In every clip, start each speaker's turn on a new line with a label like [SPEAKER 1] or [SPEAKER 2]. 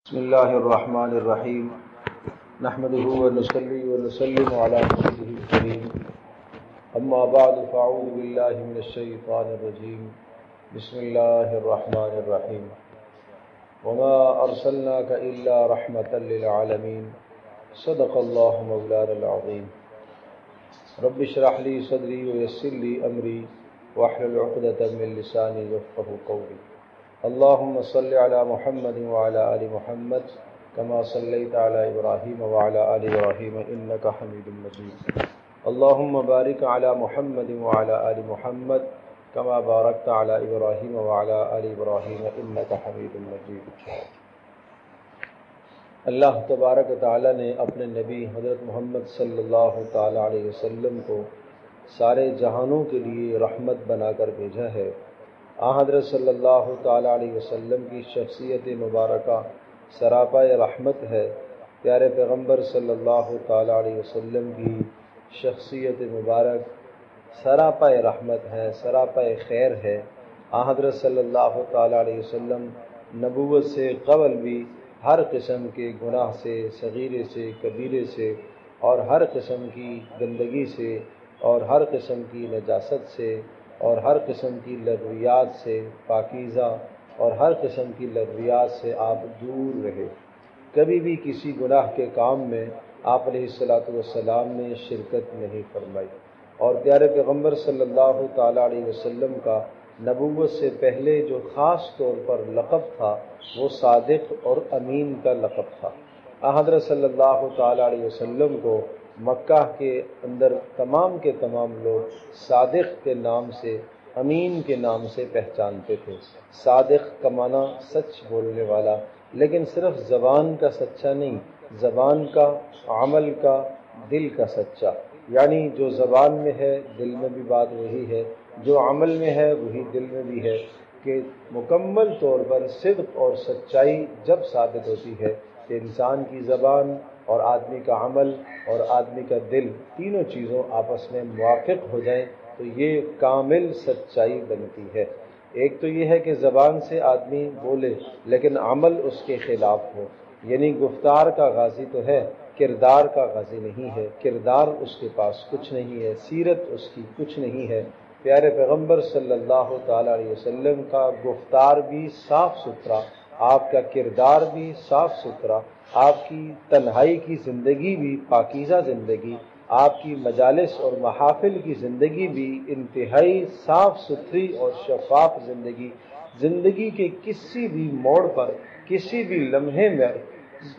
[SPEAKER 1] بسم الله الرحمن الرحيم نحمده ونصلي ونسلم على رسوله الكريم أما بعد فأعوذ بالله من الشيطان الرجيم بسم الله الرحمن الرحيم وما أرسلناك إلا رحمة للعالمين صدق الله مولانا العظيم رب اشرح لي صدري ويسر لي أمري واحلل عقدة من لساني يفقهوا قولي اللهم صل على محمد وعلى آل محمد كما صليت على إبراهيم وعلى آل إبراهيم إنك حميد مجيد اللهم بارك على محمد وعلى آل محمد كما باركت على إبراهيم وعلى آل إبراهيم إنك حميد مجيد۔ اللہ تبارک و تعالیٰ نے اپنے نبی حضرت محمد صلی اللہ تعالی علیہ وسلم کو سارے جہانوں کے لیے رحمت بنا کر بھیجا ہے۔ حضرت صلی اللہ تعالی علیہ وسلم کی شخصیت مبارکہ سراپا رحمت ہے۔ پیارے پیغمبر صلی اللہ تعالی علیہ وسلم کی شخصیت مبارک سراپا رحمت ہے، سراپا خیر ہے۔ حضرت صلی اللہ تعالی علیہ وسلم نبوت سے قبل بھی ہر قسم کے گناہ سے، صغیرے سے، کبیرے سے، اور ہر قسم کی گندگی سے، اور ہر قسم کی نجاست سے، اور ہر قسم کی لغویات سے پاکیزہ، اور ہر قسم کی لغویات سے آپ دور رہے۔ کبھی بھی کسی گناہ کے کام میں آپ علیہ السلام نے شرکت نہیں فرمائی۔ اور پیارے پیغمبر صلی اللہ تعالی علیہ وسلم کا نبوت سے پہلے جو خاص طور پر لقب تھا وہ صادق اور امین کا لقب تھا۔ حضرت صلی اللہ تعالی علیہ وسلم کو مکہ کے اندر تمام کے تمام لوگ صادق کے نام سے، امین کے نام سے پہچانتے تھے۔ صادق کا معنی سچ بولنے والا، لیکن صرف زبان کا سچا نہیں، زبان کا، عمل کا، دل کا سچا، یعنی جو زبان میں ہے دل میں بھی بات وہی ہے، جو عمل میں ہے وہی دل میں بھی ہے، کہ مکمل طور پر صدق اور سچائی جب ثابت ہوتی ہے کہ انسان کی زبان اور آدمی کا عمل اور آدمی کا دل تینوں چیزوں آپس میں موافق ہو جائیں تو یہ کامل سچائی بنتی ہے۔ ایک تو یہ ہے کہ زبان سے آدمی بولے لیکن عمل اس کے خلاف ہو، یعنی گفتار کا غازی تو ہے، کردار کا غازی نہیں ہے، کردار اس کے پاس کچھ نہیں ہے، سیرت اس کی کچھ نہیں ہے۔ پیارے پیغمبر صلی اللہ تعالی علیہ وسلم کا گفتار بھی صاف ستھرا، آپ کا کردار بھی صاف ستھرا، آپ کی تنہائی کی زندگی بھی پاکیزہ زندگی، آپ کی مجالس اور محافل کی زندگی بھی انتہائی صاف ستھری اور شفاف زندگی۔ زندگی کے کسی بھی موڑ پر، کسی بھی لمحے میں،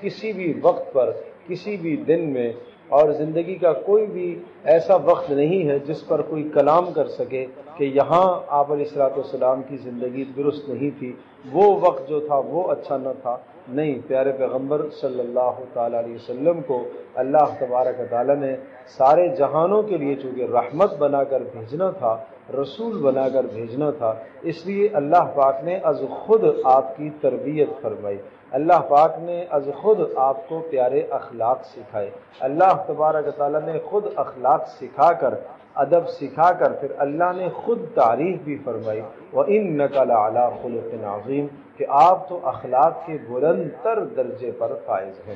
[SPEAKER 1] کسی بھی وقت پر، کسی بھی دن میں، اور زندگی کا کوئی بھی ایسا وقت نہیں ہے جس پر کوئی کلام کر سکے کہ یہاں آپ علیہ السلام کی زندگی درست نہیں تھی، وہ وقت جو تھا وہ اچھا نہ تھا۔ نہیں، پیارے پیغمبر صلی اللہ تعالی علیہ وسلم کو اللہ تبارک و تعالی نے سارے جہانوں کے لیے چونکہ رحمت بنا کر بھیجنا تھا، رسول بنا کر بھیجنا تھا، اس لیے اللہ پاک نے از خود آپ کی تربیت فرمائی، اللہ پاک نے از خود آپ کو پیارے اخلاق سکھائے، اللہ تبارک و تعالی نے خود اخلاق سکھا کر، ادب سکھا کر، پھر اللہ نے خود تعریف بھی فرمائی، وَإِنَّكَ لَعَلَىٰ خُلُقٍ عَظِيمٍ، کہ آپ تو اخلاق کے بلند تر درجے پر فائز ہیں۔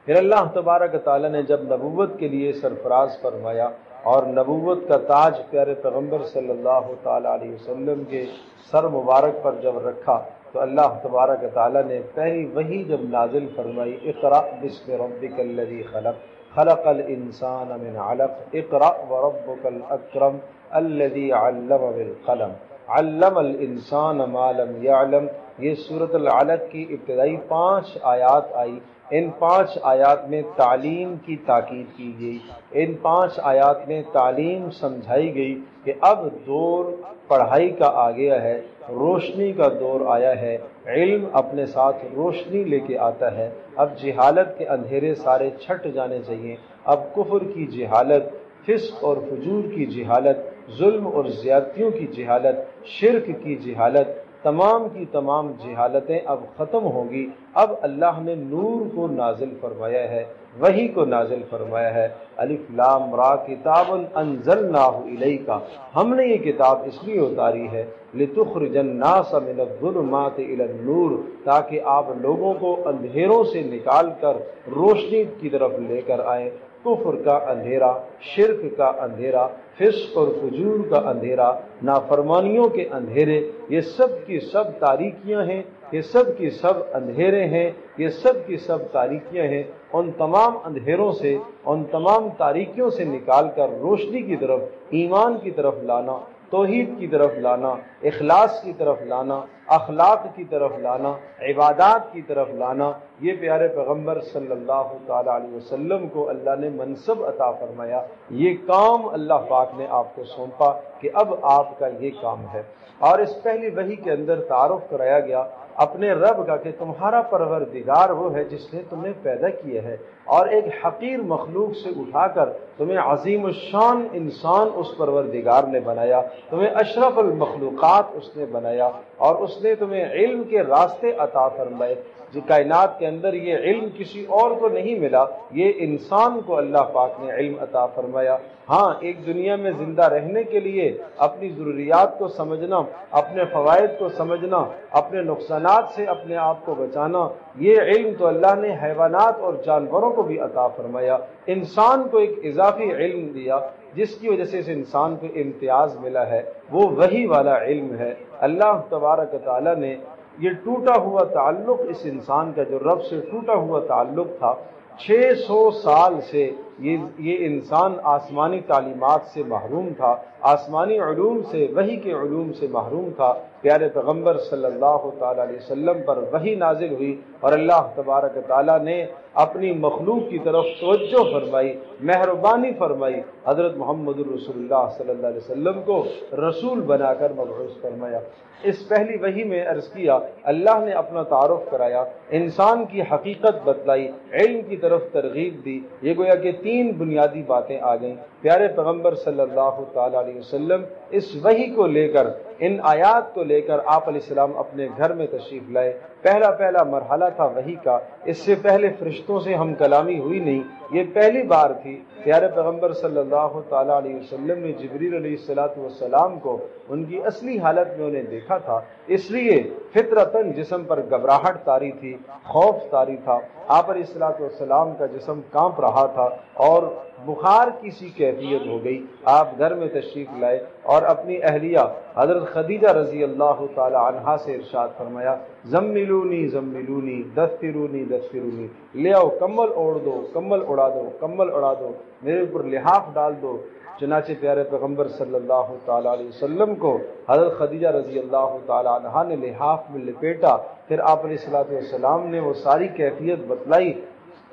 [SPEAKER 1] پھر اللہ تبارک و تعالی نے جب نبوت کے لیے سرفراز فرمایا اور نبوت کا تاج پیارے پیغمبر صلی اللہ تعالی علیہ وسلم کے سر مبارک پر جب رکھا تو اللہ تبارک و تعالی نے پہلی وحی جب نازل فرمائی، اقرأ بسم ربک الذی خلق خلق الانسان من علق اقرأ وربک الاکرم الذی علم بالقلم علم الانسان ما لم یعلم۔ یہ سورۃ العلق کی ابتدائی 5 آیات آئی۔ ان 5 آیات میں تعلیم کی تاکید کی گئی، ان 5 آیات میں تعلیم سمجھائی گئی کہ اب دور پڑھائی کا آ گیا ہے، روشنی کا دور آیا ہے، علم اپنے ساتھ روشنی لے کے آتا ہے، اب جہالت کے اندھیرے سارے چھٹ جانے چاہیے، اب کفر کی جہالت، فسق اور فجور کی جہالت، ظلم اور زیادتیوں کی جہالت، شرک کی جہالت، تمام کی تمام جہالتیں اب ختم ہوں گی۔ اب اللہ نے نور کو نازل فرمایا ہے، وحی کو نازل فرمایا ہے۔ الف لام را کتاب انزلناہ الیک، ہم نے یہ کتاب اس لیے اتاری ہے لتخرج الناس من الظلمات الی النور، تاکہ آپ لوگوں کو اندھیروں سے نکال کر روشنی کی طرف لے کر آئیں۔ کفر کا اندھیرا، شرک کا اندھیرا، فسق اور فجور کا اندھیرا، نافرمانیوں کے اندھیرے، یہ سب کی سب تاریکیاں ہیں، یہ سب کی سب اندھیرے ہیں، یہ سب کی سب تاریکیاں ہیں۔ ان تمام اندھیروں سے، ان تمام تاریکیوں سے نکال کر روشنی کی طرف، ایمان کی طرف لانا، توحید کی طرف لانا، اخلاص کی طرف لانا، اخلاق کی طرف لانا، عبادات کی طرف لانا، یہ پیارے پیغمبر صلی اللہ تعالی علیہ وسلم کو اللہ نے منصب عطا فرمایا۔ یہ کام اللہ پاک نے آپ کو سونپا کہ اب آپ کا یہ کام ہے۔ اور اس پہلی وحی کے اندر تعارف کرایا گیا اپنے رب کا کہ تمہارا پروردگار وہ ہے جس نے تمہیں پیدا کیا ہے، اور ایک حقیر مخلوق سے اٹھا کر تمہیں عظیم الشان انسان اس پروردگار نے بنایا، تمہیں اشرف المخلوقات اس نے بنایا، اور اس نے تمہیں علم کے راستے عطا فرمائے۔ جو کائنات کے اندر یہ علم کسی اور کو نہیں ملا، یہ انسان کو اللہ پاک نے علم عطا فرمایا۔ ہاں، ایک دنیا میں زندہ رہنے کے لیے اپنی ضروریات کو سمجھنا، اپنے فوائد کو سمجھنا، اپنے نقصانات سے اپنے آپ کو بچانا، یہ علم تو اللہ نے حیوانات اور جانوروں کو بھی عطا فرمایا۔ انسان کو ایک اضافی علم دیا جس کی وجہ سے اس انسان کو امتیاز ملا ہے، وہ وحی والا علم ہے۔ اللہ تبارک تعالیٰ نے یہ ٹوٹا ہوا تعلق اس انسان کا جو رب سے ٹوٹا ہوا تعلق تھا، 600 سال سے یہ انسان آسمانی تعلیمات سے محروم تھا، آسمانی علوم سے، وحی کے علوم سے محروم تھا۔ پیارے پیغمبر صلی اللہ تعالی علیہ وسلم پر وحی نازل ہوئی اور اللہ تبارک تعالیٰ نے اپنی مخلوق کی طرف توجہ فرمائی، مہربانی فرمائی، حضرت محمد رسول اللہ صلی اللہ علیہ وسلم کو رسول بنا کر مبعوث فرمایا۔ اس پہلی وحی میں عرض کیا اللہ نے اپنا تعارف کرایا، انسان کی حقیقت بتلائی، علم کی طرف ترغیب دی۔ یہ گویا کہ 3 بنیادی باتیں آ گئیں۔ پیارے پیغمبر صلی اللہ تعالی علیہ وسلم اس وحی کو لے کر، ان آیات کو لے کر آپ علیہ السلام اپنے گھر میں تشریف لائے۔ پہلا مرحلہ تھا وحی کا، اس سے پہلے فرشتوں سے ہم کلامی ہوئی نہیں، یہ پہلی بار تھی۔ پیارے پیغمبر صلی اللہ تعالی علیہ وسلم نے جبریل علیہ السلام کو ان کی اصلی حالت میں انہیں دیکھا تھا، اس لیے فطرتاً جسم پر گھبراہٹ طاری تھی، خوف طاری تھا۔ آپ علیہ السلام کا جسم کانپ رہا تھا اور بخار کی سی کیفیت ہو گئی۔ آپ گھر میں تشریف لائے اور اپنی اہلیہ حضرت خدیجہ رضی اللہ تعالی عنہا سے ارشاد فرمایا، زملونی زملونی دسترونی دسترونی، لے آؤ کمبل اوڑھ دو، کمبل اڑا دو، کمبل اڑا دو، میرے اوپر لحاف ڈال دو۔ چنانچہ پیارے پیغمبر صلی اللہ تعالی علیہ وسلم کو حضرت خدیجہ رضی اللہ تعالی عنہا نے لحاف میں لپیٹا، پھر آپ علیہ السلام نے وہ ساری کیفیت بتلائی۔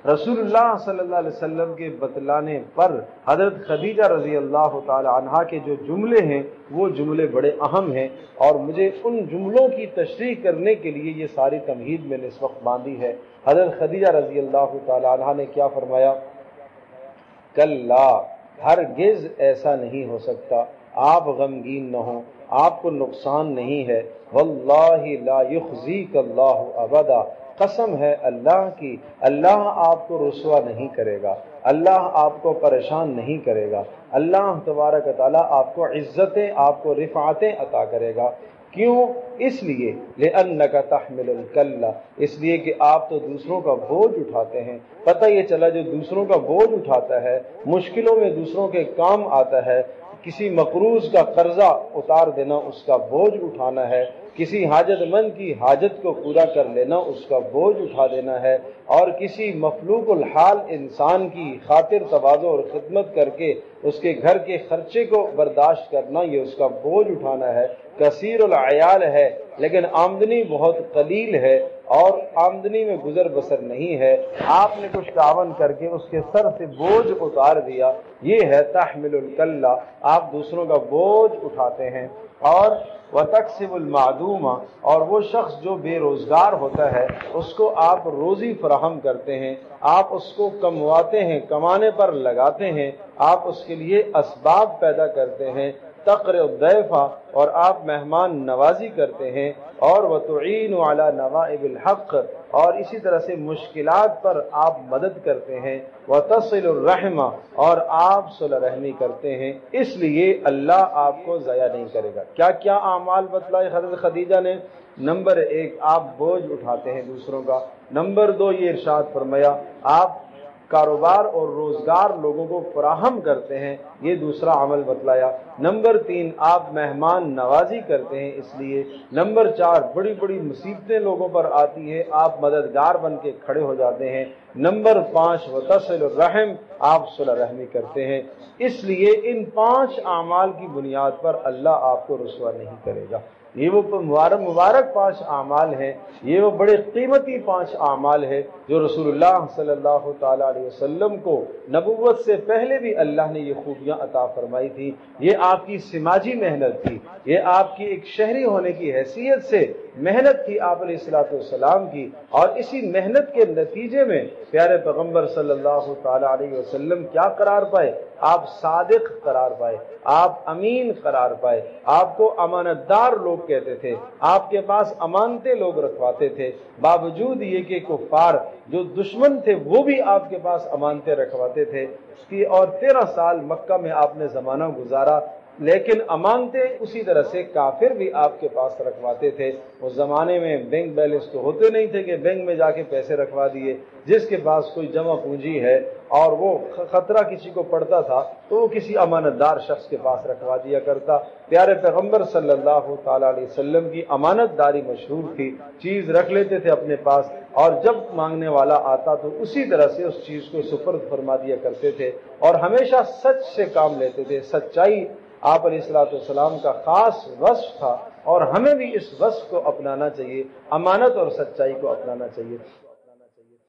[SPEAKER 1] رسول اللہ صلی اللہ علیہ وسلم کے بتلانے پر حضرت خدیجہ رضی اللہ تعالی عنہا کے جو جملے ہیں وہ جملے بڑے اہم ہیں، اور مجھے ان جملوں کی تشریح کرنے کے لیے یہ ساری تمہید میں نے اس وقت باندھی ہے۔ حضرت خدیجہ رضی اللہ تعالی عنہا نے کیا فرمایا؟ کلا، ہرگز ایسا نہیں ہو سکتا، آپ غمگین نہ ہوں، آپ کو نقصان نہیں ہے۔ واللہ لا یخزیک اللہ ابدا، قسم ہے اللہ کی، اللہ آپ کو رسوا نہیں کرے گا، اللہ آپ کو پریشان نہیں کرے گا، اللہ تبارک تعالیٰ آپ کو عزتیں، آپ کو رفعتیں عطا کرے گا۔ کیوں؟ اس لیے لأنک تحمل الکل، اس لیے کہ آپ تو دوسروں کا بوجھ اٹھاتے ہیں۔ پتہ یہ چلا جو دوسروں کا بوجھ اٹھاتا ہے، مشکلوں میں دوسروں کے کام آتا ہے، کسی مقروض کا قرضہ اتار دینا اس کا بوجھ اٹھانا ہے، کسی حاجت مند کی حاجت کو پورا کر لینا اس کا بوجھ اٹھا دینا ہے، اور کسی مخلوق الحال انسان کی خاطر تواضع اور خدمت کر کے اس کے گھر کے خرچے کو برداشت کرنا، یہ اس کا بوجھ اٹھانا ہے۔ کثیر العیال ہے لیکن آمدنی بہت قلیل ہے اور آمدنی میں گزر بسر نہیں ہے، آپ نے کچھ تعاون کر کے اس کے سر سے بوجھ اتار دیا، یہ ہے تحمل الکل، آپ دوسروں کا بوجھ اٹھاتے ہیں۔ اور وتکسب المعدوم، اور وہ شخص جو بے روزگار ہوتا ہے اس کو آپ روزی فراہم کرتے ہیں، آپ اس کو کمواتے ہیں، کمانے پر لگاتے ہیں، آپ اس کے لیے اسباب پیدا کرتے ہیں۔ تقر الضیفہ، اور آپ مہمان نوازی کرتے ہیں، اور وتعین علی نوائب الحق، اور اسی طرح سے مشکلات پر آپ مدد کرتے ہیں، وتصل الرحم، اور آپ صلہ رحمی کرتے ہیں، اس لیے اللہ آپ کو ضائع نہیں کرے گا۔ کیا کیا اعمال بتلائے حضرت خدیجہ نے؟ نمبر 1 آپ بوجھ اٹھاتے ہیں دوسروں کا، نمبر 2 یہ ارشاد فرمایا آپ کاروبار اور روزگار لوگوں کو فراہم کرتے ہیں، یہ دوسرا عمل بتلایا، نمبر 3 آپ مہمان نوازی کرتے ہیں اس لیے، نمبر 4 بڑی بڑی مصیبتیں لوگوں پر آتی ہیں آپ مددگار بن کے کھڑے ہو جاتے ہیں، نمبر 5 وتصل الرحم، آپ صلہ رحمی کرتے ہیں، اس لیے ان 5 اعمال کی بنیاد پر اللہ آپ کو رسوا نہیں کرے گا۔ یہ وہ مبارک 5 اعمال ہیں، یہ وہ بڑے قیمتی 5 اعمال ہیں جو رسول اللہ صلی اللہ تعالی علیہ وسلم کو نبوت سے پہلے بھی اللہ نے یہ خوبیاں عطا فرمائی تھی۔ یہ آپ کی سماجی محنت تھی، یہ آپ کی ایک شہری ہونے کی حیثیت سے محنت تھی آپ علیہ الصلوۃ والسلام کی، اور اسی محنت کے نتیجے میں پیارے پیغمبر صلی اللہ تعالی علیہ وسلم کیا قرار پائے؟ آپ صادق قرار پائے، آپ امین قرار پائے، آپ کو امانت دار لوگ کہتے تھے، آپ کے پاس امانتیں لوگ رکھواتے تھے، باوجود یہ کہ کفار جو دشمن تھے وہ بھی آپ کے پاس امانتیں رکھواتے تھے، اور 13 سال مکہ میں آپ نے زمانہ گزارا، لیکن امانتیں اسی طرح سے کافر بھی آپ کے پاس رکھواتے تھے۔ اس زمانے میں بینک بیلنس تو ہوتے نہیں تھے کہ بینک میں جا کے پیسے رکھوا دیے، جس کے پاس کوئی جمع پونجی ہے اور وہ خطرہ کسی کو پڑتا تھا تو وہ کسی امانت دار شخص کے پاس رکھوا دیا کرتا۔ پیارے پیغمبر صلی اللہ تعالی علیہ وسلم کی امانت داری مشہور تھی، چیز رکھ لیتے تھے اپنے پاس، اور جب مانگنے والا آتا تو اسی طرح سے اس چیز کو سپرد فرما دیا کرتے تھے، اور ہمیشہ سچ سے کام لیتے تھے۔ سچائی آپ علیہ الصلوۃ والسلام کا خاص وصف تھا، اور ہمیں بھی اس وصف کو اپنانا چاہیے، امانت اور سچائی کو اپنانا چاہیے۔